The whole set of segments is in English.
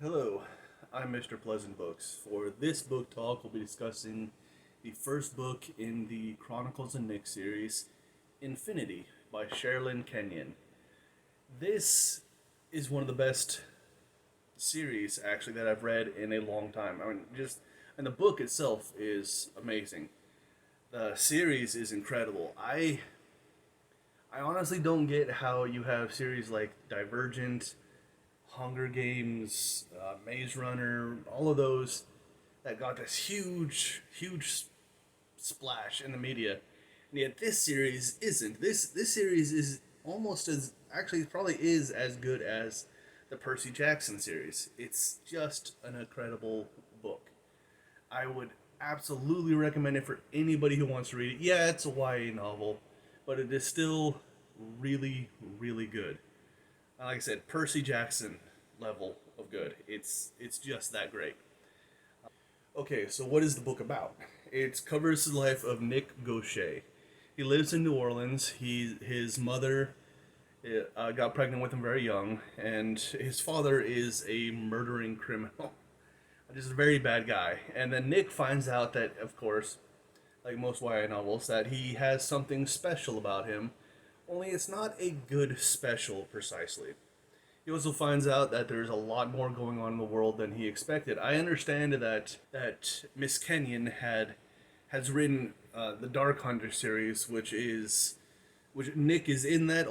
Hello, I'm Mr. Pleasant Books. For this book talk, we'll be discussing the first book in the Chronicles of Nick series, Infinity by Sherrilyn Kenyon. This is one of the best series, actually, that I've read in a long time. And the book itself is amazing. The series is incredible. I honestly don't get how you have series like Divergent, Hunger Games, Maze Runner, all of those that got this huge splash in the media, and yet this series isn't. This series is almost as actually it probably is as good as the Percy Jackson series. It's just an incredible book. I would absolutely recommend it for anybody who wants to read it. Yeah, it's a YA novel, but it is still really good. Like I said, Percy Jackson level of good. It's just that great. Okay, so what is the book about? It covers the life of Nick Gaucher. He lives in New Orleans. His mother got pregnant with him very young, and his father is a murdering criminal, just a very bad guy. And then Nick finds out that, of course, like most YA novels, that he has something special about him. Only it's not a good special precisely. He also finds out that there's a lot more going on in the world than he expected. I understand that Miss Kenyon has written the Dark Hunter series, which Nick is in that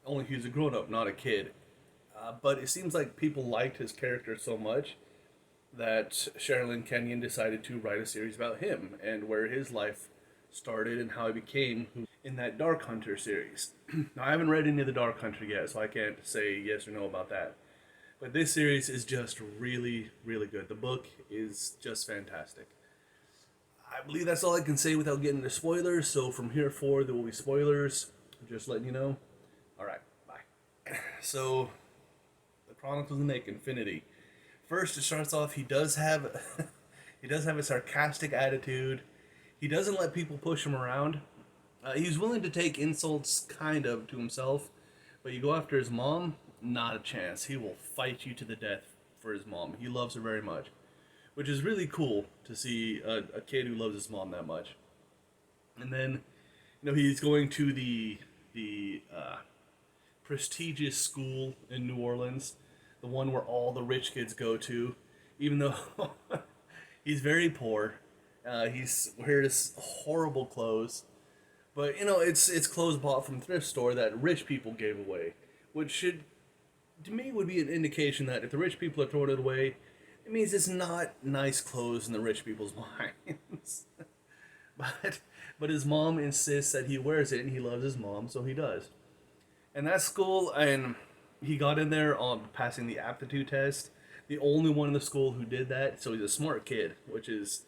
only he's a grown up, not a kid. But it seems like people liked his character so much that Sherrilyn Kenyon decided to write a series about him and where his life started and how he became who in that Dark Hunter series. Now, I haven't read any of the Dark Hunter yet, so I can't say yes or no about that. But this series is just really good. The book is just fantastic. I believe that's all I can say without getting into spoilers. So from here forward, there will be spoilers. Just letting you know. All right, bye. So, the Chronicles of Nick, Infinity. First, it starts off. He does have he does have a sarcastic attitude. He doesn't let people push him around. He's willing to take insults, kind of, to himself, but you go after his mom, not a chance. He will fight you to the death for his mom. He loves her very much, which is really cool to see a kid who loves his mom that much. And then, he's going to the prestigious school in New Orleans, the one where all the rich kids go to, even though he's very poor. He's wears horrible clothes, but it's clothes bought from thrift store that rich people gave away, which should, to me, would be an indication that if the rich people are throwing it away, it means it's not nice clothes in the rich people's minds. but but his mom insists that he wears it, and he loves his mom, so he does. And that school, and he got in there on passing the aptitude test. The only one in the school who did that, so he's a smart kid, which is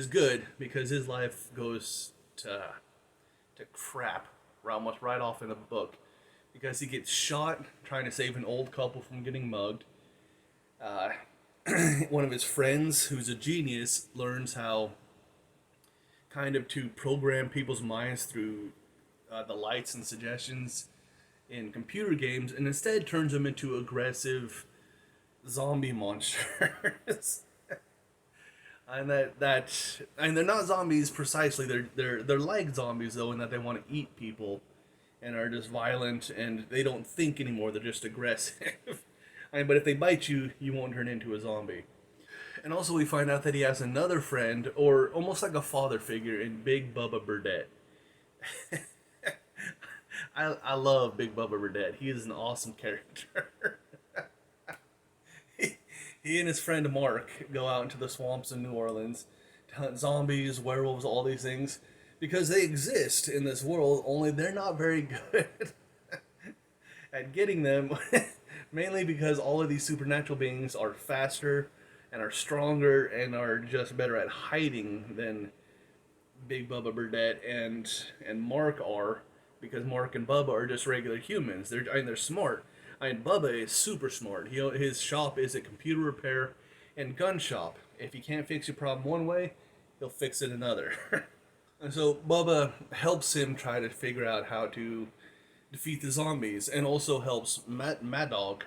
good because his life goes to crap almost right off in the book because he gets shot trying to save an old couple from getting mugged. Uh, One of his friends, who's a genius, learns how kind of to program people's minds through the lights and suggestions in computer games, and instead turns them into aggressive zombie monsters. And they're not zombies precisely. They're like zombies though, in that they want to eat people and are just violent, and they don't think anymore. They're just aggressive. But if they bite you, you won't turn into a zombie. And also, we find out that he has another friend, or almost like a father figure, in Big Bubba Burdette. I love Big Bubba Burdette. He is an awesome character. He and his friend Mark go out into the swamps in New Orleans to hunt zombies, werewolves, all these things, because they exist in this world, only they're not very good at getting them, mainly because all of these supernatural beings are faster and are stronger and are just better at hiding than Big Bubba Burdette and Mark are, because Mark and Bubba are just regular humans. They're smart. Bubba is super smart. His shop is a computer repair and gun shop. If he can't fix your problem one way, he'll fix it another. And so Bubba helps him try to figure out how to defeat the zombies, and also helps Mad Dog,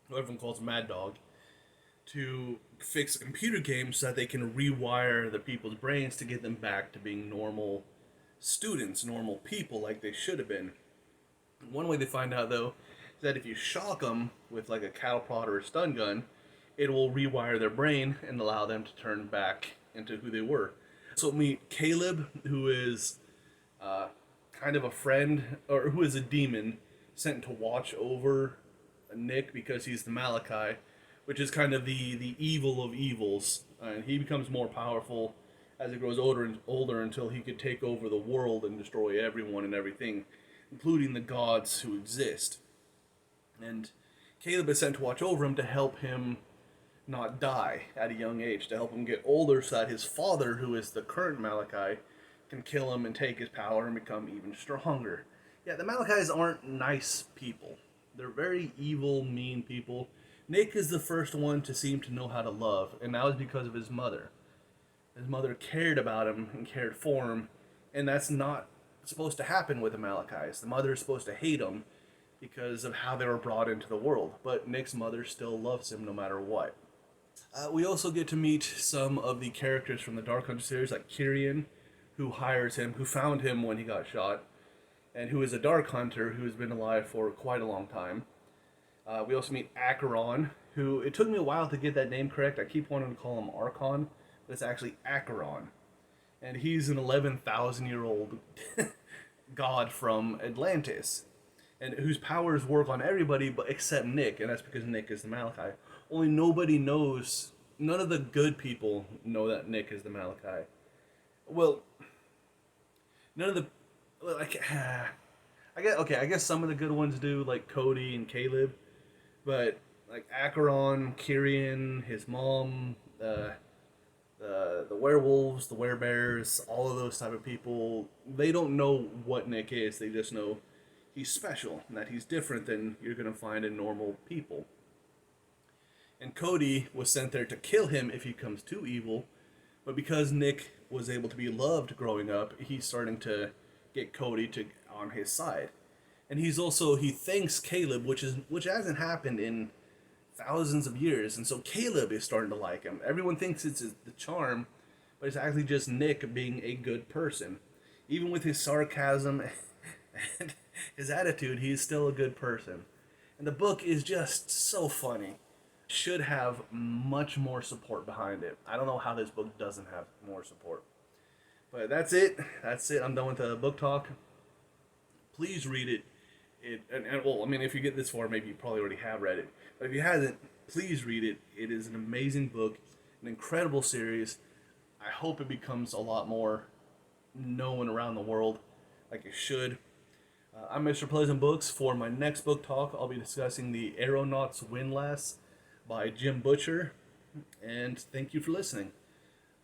who everyone calls Mad Dog, to fix a computer game so that they can rewire the people's brains to get them back to being normal students, normal people like they should have been. One way they find out, though, is that if you shock them with like a cattle prod or a stun gun, it will rewire their brain and allow them to turn back into who they were. So meet Caleb, who is kind of a friend, or who is a demon sent to watch over Nick because he's the Malachai, which is kind of the evil of evils. And he becomes more powerful as he grows older and older until he could take over the world and destroy everyone and everything, including the gods who exist. And Caleb is sent to watch over him to help him not die at a young age, to help him get older so that his father, who is the current Malachai, can kill him and take his power and become even stronger. Yeah, the Malachais aren't nice people. They're very evil, mean people. Nick is the first one to seem to know how to love, and that was because of his mother. His mother cared about him and cared for him, and that's not supposed to happen with the Malachais. The mother is supposed to hate him because of how they were brought into the world, but Nick's mother still loves him no matter what. We also get to meet some of the characters from the Dark Hunter series, like Kyrian, who hires him, who found him when he got shot, and who is a Dark Hunter who has been alive for quite a long time. We also meet Acheron, who, it took me a while to get that name correct. I keep wanting to call him Archon, but it's actually Acheron. And he's an 11,000-year-old god from Atlantis, and whose powers work on everybody but except Nick, and that's because Nick is the Malachai. Only nobody knows, none of the good people know that Nick is the Malachai. Well, none of the, like, I guess some of the good ones do, like Cody and Caleb, but like Acheron, Kyrian, his mom, the werewolves, the werebears, all of those type of people, they don't know what Nick is. They just know he's special and that he's different than you're going to find in normal people. And Cody was sent there to kill him if he becomes too evil, but because Nick was able to be loved growing up, he's starting to get Cody to on his side. And he thanks Caleb, which hasn't happened in thousands of years, and so Caleb is starting to like him. Everyone thinks it's the charm, but it's actually just Nick being a good person. Even with his sarcasm and his attitude, he's still a good person. And the book is just so funny. Should have much more support behind it. I don't know how this book doesn't have more support. But that's it. I'm done with the book talk. Please read it. Well, I mean, if you get this far, maybe you probably already have read it. But if you haven't, please read it. It is an amazing book, an incredible series. I hope it becomes a lot more known around the world, like it should. I'm Mr. Pleasant Books. For my next book talk, I'll be discussing The Aeronaut's Windlass by Jim Butcher. And thank you for listening.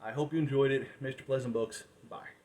I hope you enjoyed it. Mr. Pleasant Books. Bye.